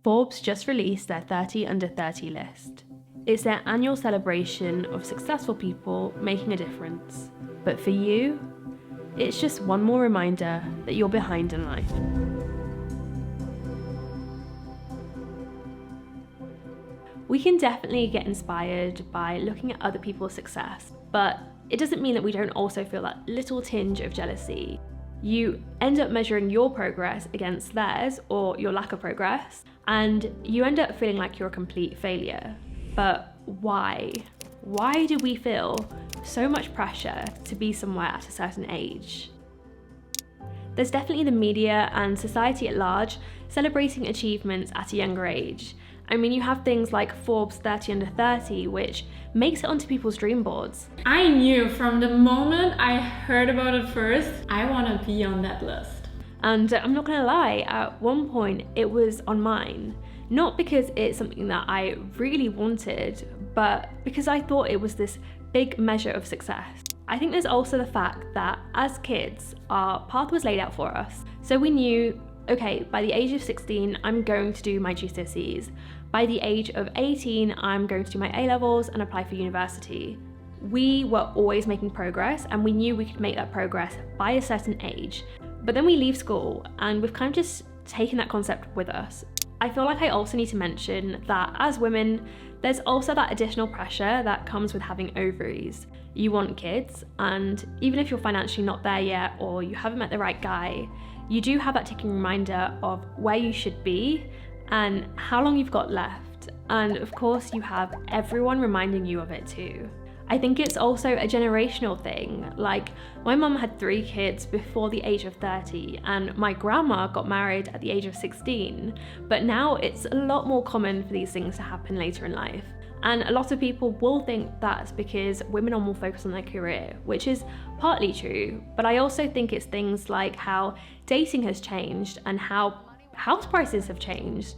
Forbes just released their 30 under 30 list. It's their annual celebration of successful people making a difference. But for you, it's just one more reminder that you're behind in life. We can definitely get inspired by looking at other people's success, but it doesn't mean that we don't also feel that little tinge of jealousy. You end up measuring your progress against theirs, or your lack of progress, and you end up feeling like you're a complete failure. But why? Why do we feel so much pressure to be somewhere at a certain age? There's definitely the media and society at large celebrating achievements at a younger age. I mean, you have things like Forbes 30 under 30, which makes it onto people's dream boards. I knew from the moment I heard about it first, I want to be on that list. And I'm not gonna lie, at one point it was on mine. Not because it's something that I really wanted, but because I thought it was this big measure of success. I think there's also the fact that as kids, our path was laid out for us. So we knew, okay, by the age of 16, I'm going to do my GCSEs. By the age of 18, I'm going to do my A-levels and apply for university. We were always making progress, and we knew we could make that progress by a certain age. But then we leave school and we've kind of just taken that concept with us. I feel like I also need to mention that as women, there's also that additional pressure that comes with having ovaries. You want kids, and even if you're financially not there yet or you haven't met the right guy, you do have that ticking reminder of where you should be and how long you've got left. And of course, you have everyone reminding you of it too. I think it's also a generational thing. Like, my mum had 3 kids before the age of 30, and my grandma got married at the age of 16. But now it's a lot more common for these things to happen later in life. And a lot of people will think that's because women are more focused on their career, which is partly true. But I also think it's things like how dating has changed and how house prices have changed.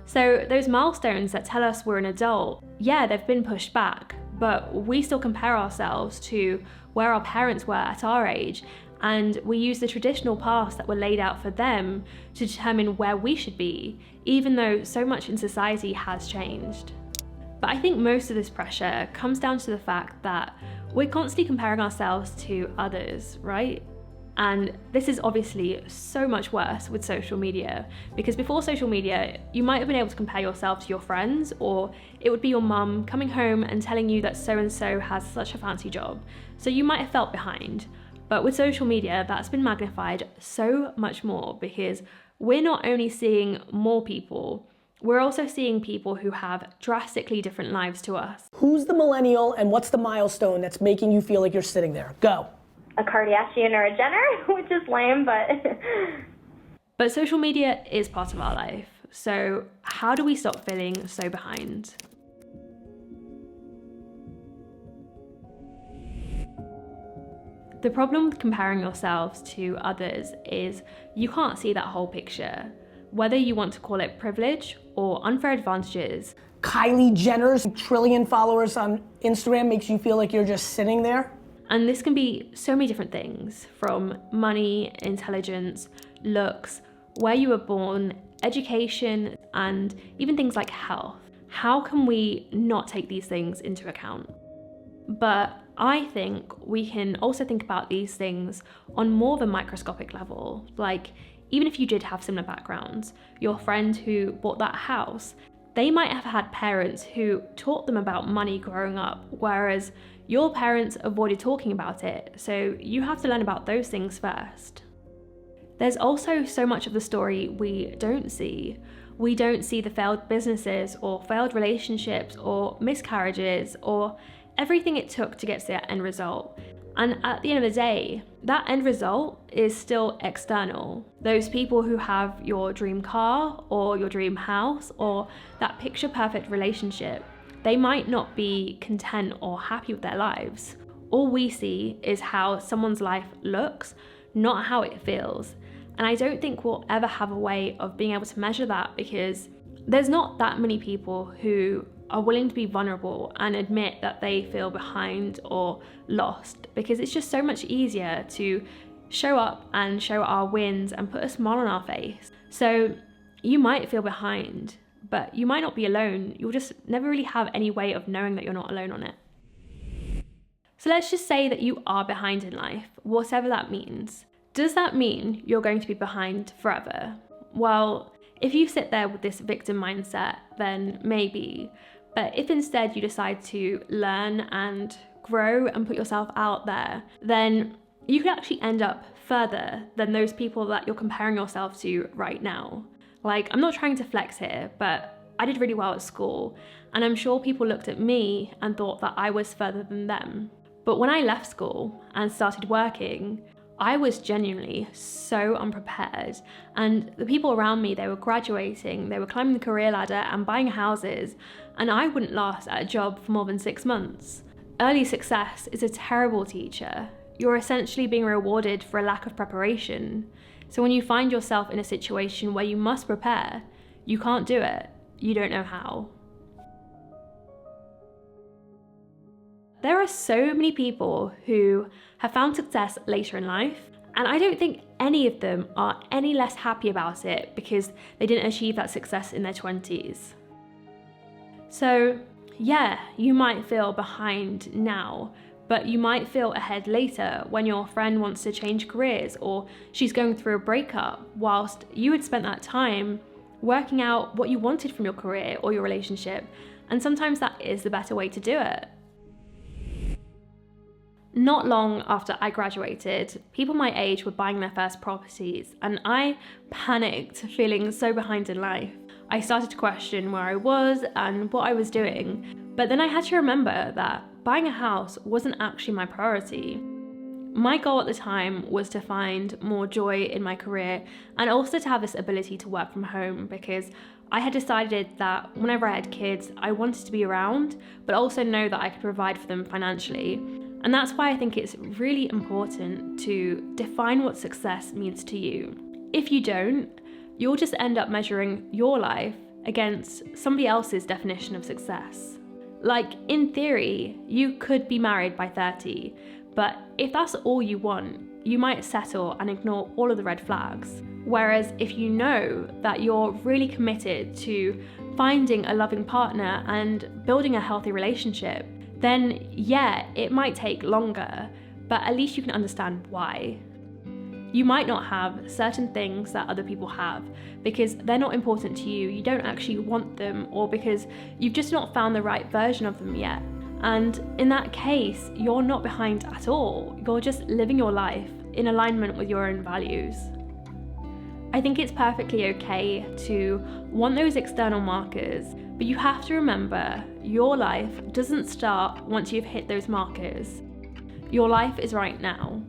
So those milestones that tell us we're an adult, yeah, they've been pushed back, but we still compare ourselves to where our parents were at our age, and we use the traditional paths that were laid out for them to determine where we should be, even though so much in society has changed. But I think most of this pressure comes down to the fact that we're constantly comparing ourselves to others, right? And this is obviously so much worse with social media, because before social media, you might have been able to compare yourself to your friends, or it would be your mum coming home and telling you that so-and-so has such a fancy job. So you might have felt behind. But with social media, that's been magnified so much more, because we're not only seeing more people, we're also seeing people who have drastically different lives to us. Who's the millennial and what's the milestone that's making you feel like you're sitting there? Go. A Kardashian or a Jenner, which is lame, but... But social media is part of our life. So how do we stop feeling so behind? The problem with comparing yourselves to others is you can't see that whole picture, whether you want to call it privilege or unfair advantages. Kylie Jenner's 1 trillion followers on Instagram makes you feel like you're just sitting there? And this can be so many different things, from money, intelligence, looks, where you were born, education, and even things like health. How can we not take these things into account? But I think we can also think about these things on more of a microscopic level. Like, even if you did have similar backgrounds, your friend who bought that house, they might have had parents who taught them about money growing up, whereas your parents avoided talking about it, so you have to learn about those things first. There's also so much of the story we don't see. We don't see the failed businesses or failed relationships or miscarriages or everything it took to get to that end result. And at the end of the day, that end result is still external. Those people who have your dream car or your dream house or that picture perfect relationship, they might not be content or happy with their lives. All we see is how someone's life looks, not how it feels. And I don't think we'll ever have a way of being able to measure that, because there's not that many people who are willing to be vulnerable and admit that they feel behind or lost, because it's just so much easier to show up and show our wins and put a smile on our face. So you might feel behind, but you might not be alone. You'll just never really have any way of knowing that you're not alone on it. So let's just say that you are behind in life, whatever that means. Does that mean you're going to be behind forever? Well, if you sit there with this victim mindset, then maybe. But if instead you decide to learn and grow and put yourself out there, then you could actually end up further than those people that you're comparing yourself to right now. Like, I'm not trying to flex here, but I did really well at school, and I'm sure people looked at me and thought that I was further than them. But when I left school and started working, I was genuinely so unprepared, and the people around me, they were graduating, they were climbing the career ladder and buying houses, and I wouldn't last at a job for more than 6 months. Early success is a terrible teacher. You're essentially being rewarded for a lack of preparation. So when you find yourself in a situation where you must prepare, you can't do it. You don't know how. There are so many people who have found success later in life, and I don't think any of them are any less happy about it because they didn't achieve that success in their 20s. So yeah, you might feel behind now, but you might feel ahead later when your friend wants to change careers or she's going through a breakup, whilst you had spent that time working out what you wanted from your career or your relationship, and sometimes that is the better way to do it. Not long after I graduated, people my age were buying their first properties, and I panicked, feeling so behind in life. I started to question where I was and what I was doing, but then I had to remember that buying a house wasn't actually my priority. My goal at the time was to find more joy in my career and also to have this ability to work from home, because I had decided that whenever I had kids, I wanted to be around, but also know that I could provide for them financially. And that's why I think it's really important to define what success means to you. If you don't, you'll just end up measuring your life against somebody else's definition of success. Like, in theory, you could be married by 30, but if that's all you want, you might settle and ignore all of the red flags. Whereas if you know that you're really committed to finding a loving partner and building a healthy relationship, then yeah, it might take longer, but at least you can understand why. You might not have certain things that other people have because they're not important to you, you don't actually want them, or because you've just not found the right version of them yet. And in that case, you're not behind at all. You're just living your life in alignment with your own values. I think it's perfectly okay to want those external markers, but you have to remember your life doesn't start once you've hit those markers. Your life is right now.